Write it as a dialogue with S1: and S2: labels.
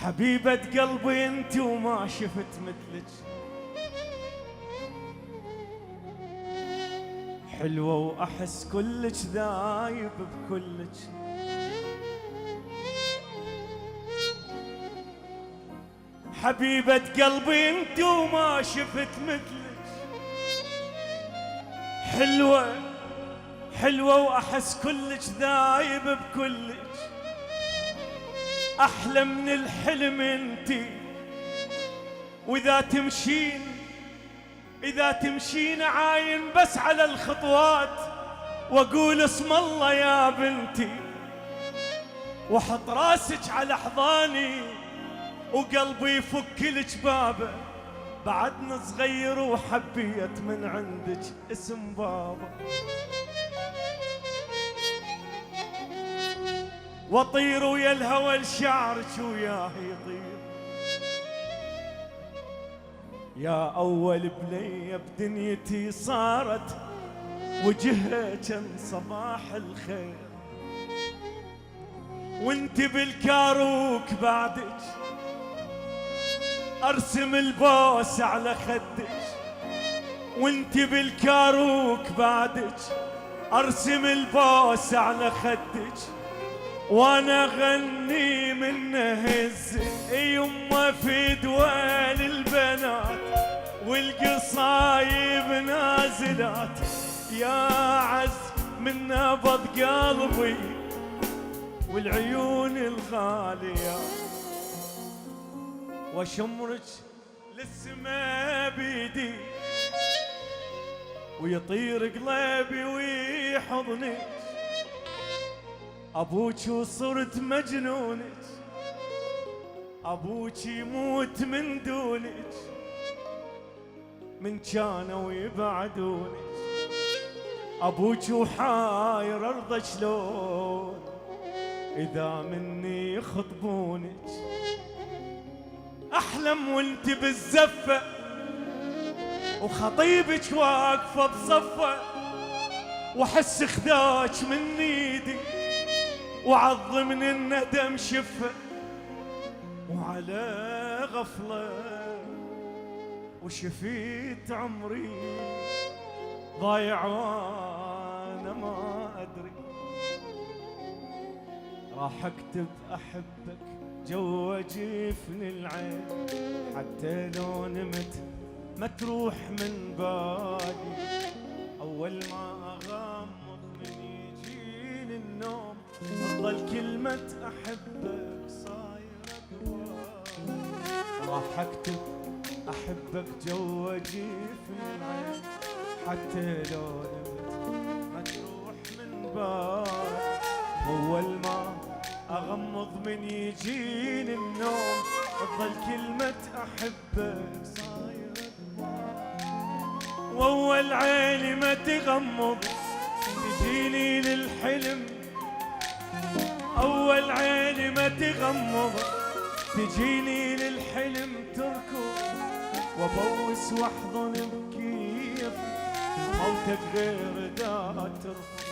S1: حبيبة قلبي انت وما شفت مثلك، حلوة واحس كلك ذايب بكلك. حبيبة قلبي انت وما شفت مثلك، حلوة حلوة واحس كلك ذايب بكلك. احلى من الحلم انتي، واذا تمشين عاين بس على الخطوات، واقول اسم الله يا بنتي، واحط راسك على حضاني وقلبي يفك لك بابه. بعدنا صغير وحبيت من عندك اسم بابا، واطير ويا الهوى الشعرك وياه يطير. يا اول بنيه بدنيتي صارت، وجهها كان صباح الخير. وانت بالكاروك بعدك ارسم البوس على خدك، وانت بالكاروك بعدك ارسم البوس على خدك. وانا غني من هز يما في دوال البنات، والقصايب نازلات يا عز من نبض قلبي والعيون الغالية. وشمرك للسما بيدي ويطير قلبي ويحضنك. ابوك وصرت مجنونك، ابوك يموت من دونك، من كانوا يبعدونك. ابوك وحاير ارضى شلون اذا مني يخطبونك. احلم وانت بالزفه وخطيبك واقفه بصفه، واحس خذاك من ايدي وعض من الندم شفه. وعلى غفله وشفيت عمري ضايع وانا ما ادري. راح اكتب احبك جوا جفن العين، حتى لو نمت ما تروح من بالي. اول ما اغمض من يجيني النوم تفضل كلمة احبك صايرة بوالي. راح اكتب احبك جوا جفن العين، حتى لو نمت ما تروح من بالي. اول ما اغمض من يجيني النوم تفضل كلمة احبك صايرة بوالي. واول عيني ما تغمض تجيني للحلم، اول عيني ما تغمض تجيني للحلم تركض. وابوس واحضن بكيف موتك غير دا ترفض.